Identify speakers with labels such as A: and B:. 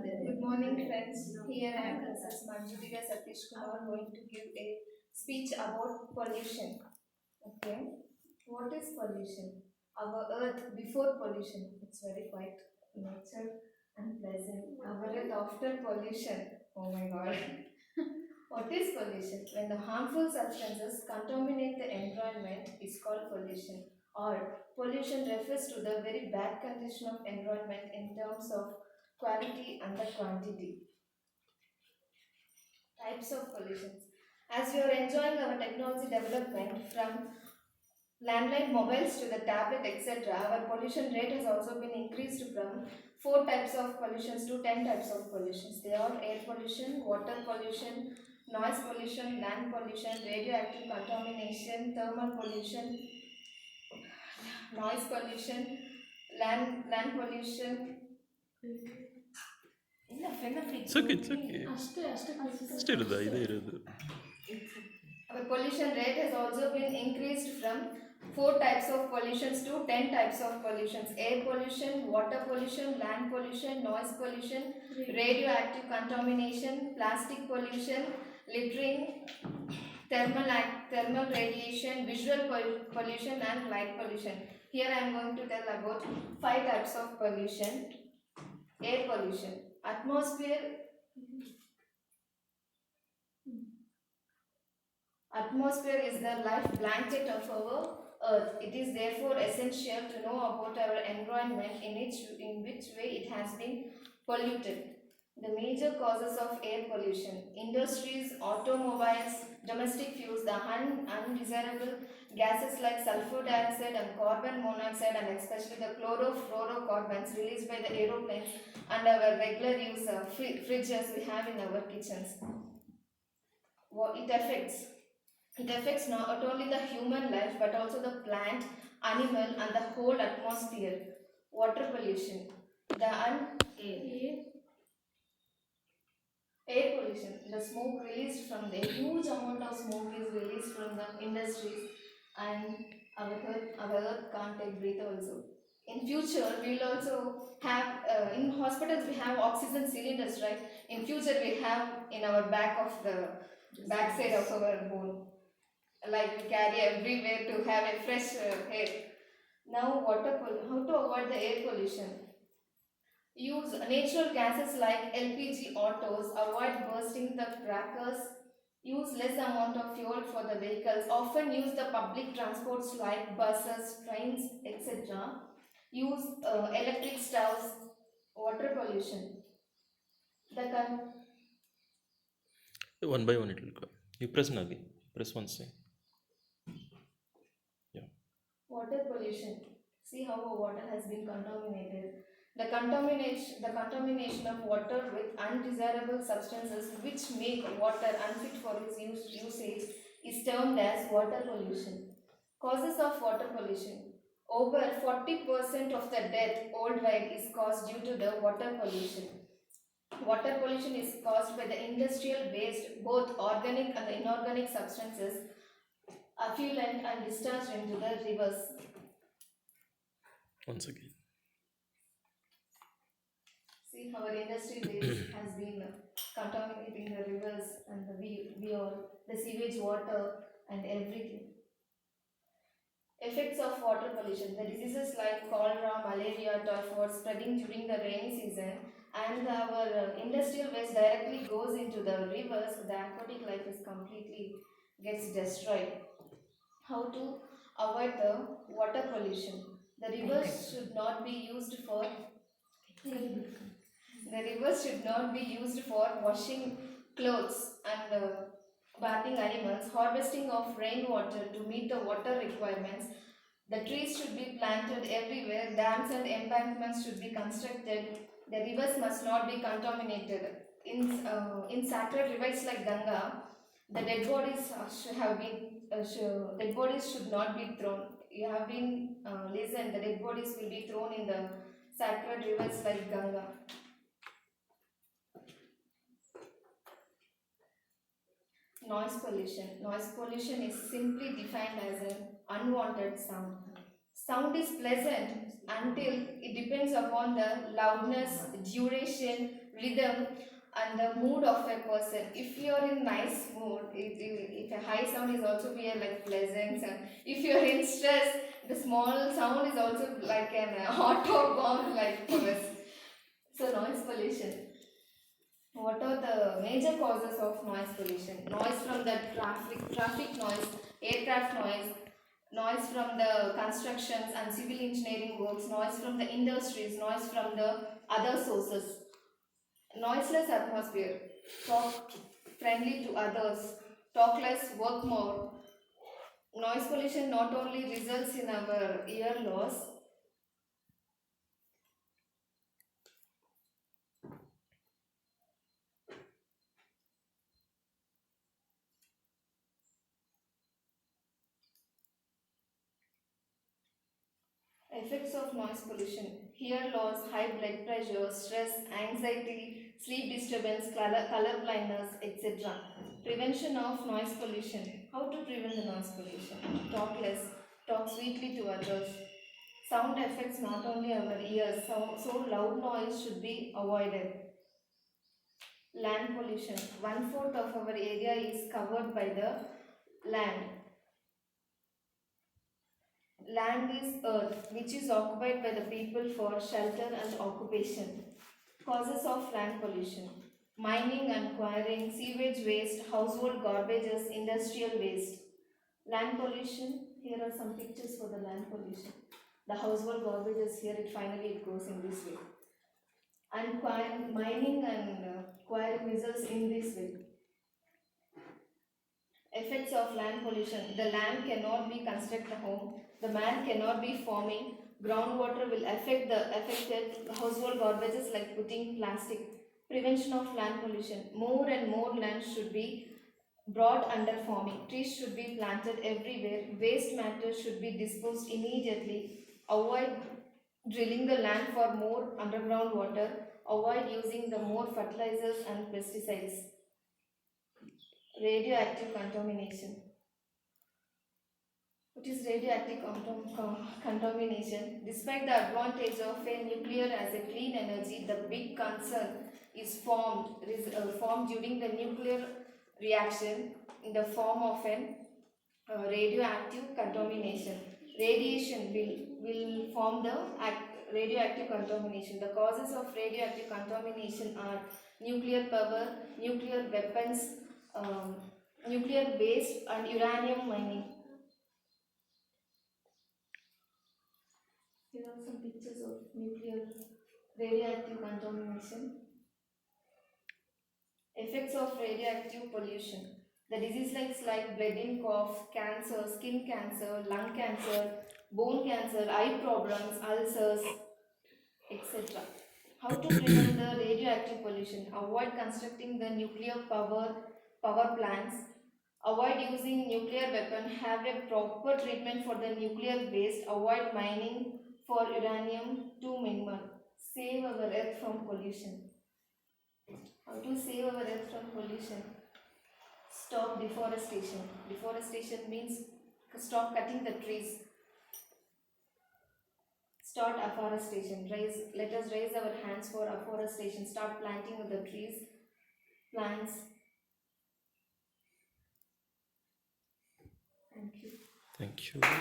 A: Good morning, friends. Here I am, Princess Manjulika Satish Kumar, going to give a speech about pollution. Okay, what is pollution? Our earth before pollution, it's very quiet, nature and pleasant. Our earth after pollution, oh my god. What is pollution? When the harmful substances contaminate the environment, is called pollution. Or pollution refers to the very bad condition of environment in terms of quality and the quantity. Types of pollutions. As we are enjoying our technology development from landline mobiles to the tablet, etc., our pollution rate has also been increased from 4 types of pollutions to 10 types of pollutions. They are air pollution, water pollution, noise pollution, land pollution, radioactive contamination, thermal pollution, noise pollution, land pollution.
B: It's okay, it's okay. ಅಷ್ಟೇ ಇರೋದಾ ಇದೇ ಇರೋದು.
A: Our pollution rate has also been increased from 4 types of pollutions to 10 types of pollutions. Air pollution, water pollution, land pollution, noise pollution, radioactive contamination, plastic pollution, littering, thermal radiation, visual pollution and light pollution. Here I am going to tell about 5 types of pollution. Air pollution. Atmosphere is the life blanket of our earth. It is therefore essential to know about our environment in which way it has been polluted. The major causes of air pollution: industries, automobiles, domestic fuels, the undesirable gases like sulfur dioxide and carbon monoxide, and especially the chlorofluorocarbons released by the aeroplanes and our regular use fridges we have in our kitchens. What it affects not only the human life but also the plant, animal, and the whole atmosphere. Water pollution. The air pollution. The smoke released from the huge amount of smoke is released from the industries, and our earth can't take breath also. In future, we will also have in hospitals we have oxygen cylinders, right? In future, we have in our back of the backside of our bone, like we carry everywhere to have a fresh air. Now, how to avoid the air pollution? Use natural gases like LPG autos, avoid bursting the crackers, use less amount of fuel for the vehicles, often use the public transports like buses, trains, etc. Use electric stoves. Water pollution. The
B: One by one it will come. You press Nadi. Press once. Yeah.
A: water pollution. See how our water has been contaminated. The contamination of water with undesirable substances which make water unfit for its usage is termed as water pollution. Causes of water pollution. Over 40% of the death worldwide is caused due to the water pollution. Water pollution is caused by the industrial waste, both organic and inorganic substances, effluent and discharged into the rivers.
B: Once again.
A: See, our industry waste has been contaminating the rivers and the sewage water and everything. Effects of water pollution. The diseases like cholera, malaria, typhoid spreading during the rainy season, and our industrial waste directly goes into the rivers. The aquatic life is completely gets destroyed. How to avoid the water pollution? The rivers should not be used for The rivers should not be used for washing clothes and bathing animals, harvesting of rainwater to meet the water requirements. The trees should be planted everywhere, dams and embankments should be constructed. The rivers must not be contaminated. In sacred rivers like Ganga, the dead bodies dead bodies should not be thrown. You have been listened. The dead bodies will be thrown in the sacred rivers like Ganga. Noise pollution. Noise pollution is simply defined as an unwanted sound. Sound is pleasant until it depends upon the loudness, duration, rhythm, and the mood of a person. If you are in nice mood, if a high sound is also be a like pleasant sound. If you are in stress, the small sound is also like an auto bomb like for us. So noise pollution. What are the major causes of noise pollution? Noise from the traffic noise, aircraft noise, noise from the constructions and civil engineering works, noise from the industries, noise from the other sources. Noiseless atmosphere, talk friendly to others, talk less, work more. Noise pollution not only results in our ear loss, effects of noise pollution, hear loss, high blood pressure, stress, anxiety, sleep disturbance, color blindness, etc. Prevention of noise pollution. How to prevent the noise pollution? Talk less, talk sweetly to others. Sound affects not only our ears, so loud noise should be avoided. Land pollution. 1/4 of our area is covered by the land. Land is earth, which is occupied by the people for shelter and occupation. Causes of land pollution. Mining and quarrying, sewage waste, household garbages, industrial waste. Land pollution, here are some pictures for the land pollution. The household garbages here, it goes in this way. And mining and quarrying results in this way. Effects of land pollution. The land cannot be construct a home. The man cannot be farming. Groundwater will affect the affected household garbages like putting plastic. Prevention of land pollution. More and more land should be brought under farming. Trees should be planted everywhere. Waste matter should be disposed immediately. Avoid drilling the land for more underground water. Avoid using the more fertilizers and pesticides. Radioactive contamination. What is radioactive contamination? Despite the advantage of a nuclear as a clean energy, the big concern is formed during the nuclear reaction in the form of an radioactive contamination. Radiation will form the radioactive contamination. The causes of radioactive contamination are nuclear power, nuclear weapons, um, nuclear waste, and uranium mining. Here are some pictures of nuclear radioactive contamination. Effects of radioactive pollution. The disease like blood in cough, cancer, skin cancer, lung cancer, bone cancer, eye problems, ulcers, etc. How to prevent the radioactive pollution? Avoid constructing the nuclear power plants. Avoid using nuclear weapon. Have a proper treatment for the nuclear waste. Avoid mining for uranium to minimal. Save our earth from pollution. How to save our earth from pollution? Stop deforestation. Deforestation means stop cutting the trees. Start afforestation. Let us raise our hands for afforestation. Start planting the trees, plants. Thank you.
B: Thank you.